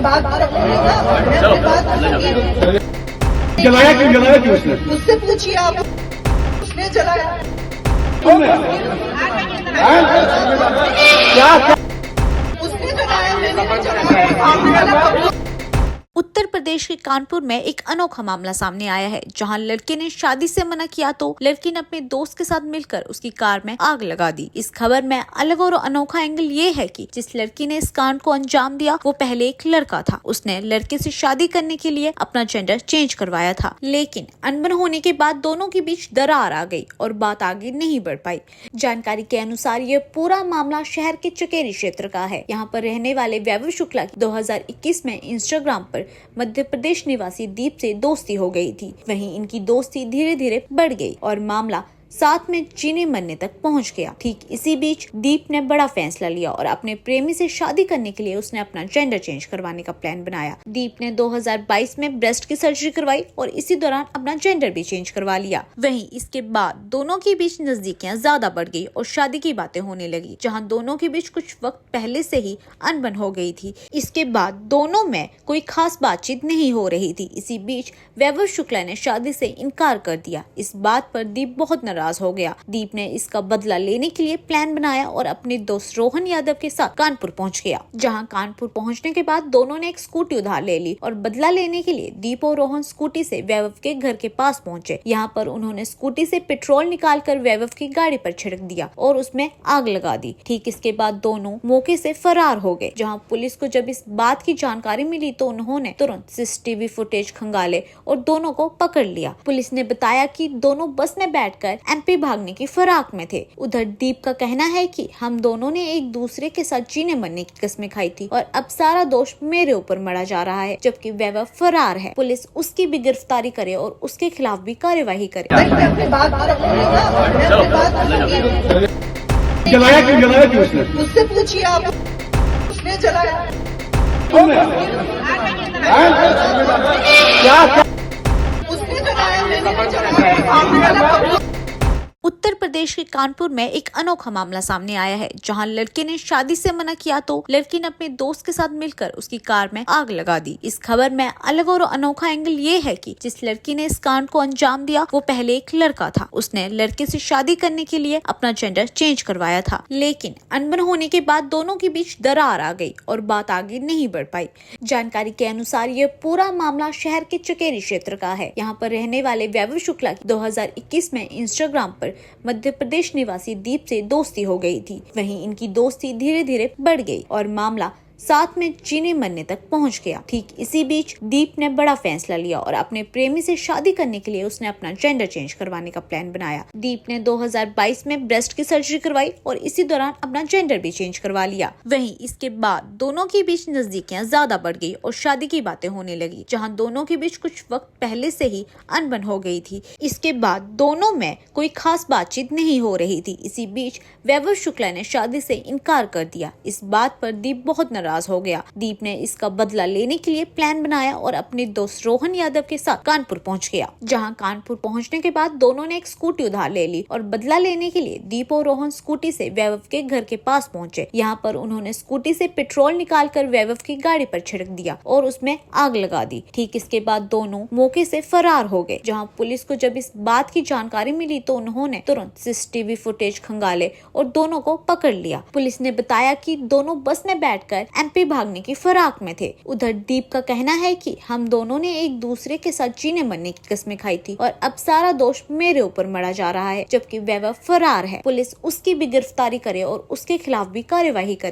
बात रखूंगी ना, मैं अपनी बात रखूंगी। जलाया क्यों उसने? मुझसे पूछिए आप, उसने जलाया। क्या उसने जलाया, मैंने नहीं जलाया। सामने वाला उत्तर प्रदेश के कानपुर में एक अनोखा मामला सामने आया है, जहां लड़के ने शादी से मना किया तो लड़की ने अपने दोस्त के साथ मिलकर उसकी कार में आग लगा दी। इस खबर में अलग और अनोखा एंगल ये है कि जिस लड़की ने इस कांड को अंजाम दिया वो पहले एक लड़का था। उसने लड़के से शादी करने के लिए अपना जेंडर चेंज करवाया था, लेकिन अनबन होने के बाद दोनों के बीच दरार आ गई और बात आगे नहीं बढ़ पाई। जानकारी के अनुसार ये पूरा मामला शहर के चकेरी क्षेत्र का है। यहाँ पर रहने वाले वैभव शुक्ला की 2021 में इंस्टाग्राम पर मध्य प्रदेश निवासी दीप से दोस्ती हो गई थी। वहीं इनकी दोस्ती धीरे धीरे बढ़ गई और मामला साथ में जीने मरने तक पहुंच गया। ठीक इसी बीच दीप ने बड़ा फैसला लिया और अपने प्रेमी से शादी करने के लिए उसने अपना जेंडर चेंज करवाने का प्लान बनाया। दीप ने 2022 में ब्रेस्ट की सर्जरी करवाई और इसी दौरान अपना जेंडर भी चेंज करवा लिया। वहीं इसके बाद दोनों के बीच नजदीकियां ज्यादा बढ़ गई और शादी की बातें होने लगी, जहां दोनों के बीच कुछ वक्त पहले से ही अनबन हो गई थी। इसके बाद दोनों में कोई खास बातचीत नहीं हो रही थी। इसी बीच वैभव शुक्ला ने शादी से इनकार कर दिया। इस बात पर दीप बहुत नाराज हो गया। दीप ने इसका बदला लेने के लिए प्लान बनाया और अपने दोस्त रोहन यादव के साथ कानपुर पहुंच गया। जहां कानपुर पहुंचने के बाद दोनों ने एक स्कूटी उधार ले ली और बदला लेने के लिए दीप और रोहन स्कूटी से वैभव के घर के पास पहुंचे। यहां पर उन्होंने स्कूटी से पेट्रोल निकालकर वैभव की गाड़ी पर छिड़क दिया और उसमें आग लगा दी। ठीक इसके बाद दोनों मौके से फरार हो गए। जहां पुलिस को जब इस बात की जानकारी मिली तो उन्होंने तुरंत सीसीटीवी फुटेज खंगाले और दोनों को पकड़ लिया। पुलिस ने बताया कि दोनों बस में बैठकर एमपी भागने की फिराक में थे। उधर दीप का कहना है कि हम दोनों ने एक दूसरे के साथ जीने मरने की कस्में खाई थी और अब सारा दोष मेरे ऊपर मढ़ा जा रहा है, जबकि वैभव फरार है। पुलिस उसकी भी गिरफ्तारी करे और उसके खिलाफ भी कार्यवाही करे। मैं अपनी बात रखूंगी ना, मैं अपनी बात रखूंगी। जलाया क्यों उसने? मुझसे पूछिए आप, उसने जलाया। क्या उसने जलाया, मैंने नहीं जलाया। सामने वाला उत्तर प्रदेश के कानपुर में एक अनोखा मामला सामने आया है, जहां लड़के ने शादी से मना किया तो लड़की ने अपने दोस्त के साथ मिलकर उसकी कार में आग लगा दी। इस खबर में अलग और अनोखा एंगल ये है कि जिस लड़की ने इस कांड को अंजाम दिया वो पहले एक लड़का था। उसने लड़के से शादी करने के लिए अपना जेंडर चेंज करवाया था, लेकिन अनबन होने के बाद दोनों के बीच दरार आ गई और बात आगे नहीं बढ़ पाई। जानकारी के अनुसार ये पूरा मामला शहर के चकेरी क्षेत्र का है। यहाँ पर रहने वाले वैभव शुक्ला की 2021 में इंस्टाग्राम पर मध्य प्रदेश निवासी दीप से दोस्ती हो गई थी। वहीं इनकी दोस्ती धीरे धीरे बढ़ गई और मामला साथ में जीने मरने तक पहुंच गया। ठीक इसी बीच दीप ने बड़ा फैसला लिया और अपने प्रेमी से शादी करने के लिए उसने अपना जेंडर चेंज करवाने का प्लान बनाया। दीप ने 2022 में ब्रेस्ट की सर्जरी करवाई और इसी दौरान अपना जेंडर भी चेंज करवा लिया। वहीं इसके बाद दोनों के बीच नजदीकियां ज्यादा बढ़ गई और शादी की बातें होने लगी, जहां दोनों के बीच कुछ वक्त पहले से ही अनबन हो गई थी। इसके बाद दोनों में कोई खास बातचीत नहीं हो रही थी। इसी बीच वैभव शुक्ला ने शादी से इनकार कर दिया। इस बात पर दीप बहुत नाराज हो गया। दीप ने इसका बदला लेने के लिए प्लान बनाया और अपने दोस्त रोहन यादव के साथ कानपुर पहुंच गया। जहां कानपुर पहुंचने के बाद दोनों ने एक स्कूटी उधार ले ली और बदला लेने के लिए दीप और रोहन स्कूटी से वैभव के घर के पास पहुंचे। यहाँ पर उन्होंने स्कूटी से पेट्रोल निकालकर वैभव की गाड़ी पर छिड़क दिया और उसमें आग लगा दी। ठीक इसके बाद दोनों मौके से फरार हो गए। जहां पुलिस को जब इस बात की जानकारी मिली तो उन्होंने तुरंत सीसीटीवी फुटेज खंगाले और दोनों को पकड़ लिया। पुलिस ने बताया कि दोनों बस में बैठकर एमपी भागने की फिराक में थे। उधर दीप का कहना है कि हम दोनों ने एक दूसरे के साथ जीने मरने की कस्में खाई थी और अब सारा दोष मेरे ऊपर मढ़ा जा रहा है, जबकि वैभव फरार है। पुलिस उसकी भी गिरफ्तारी करे और उसके खिलाफ भी कार्यवाही करे।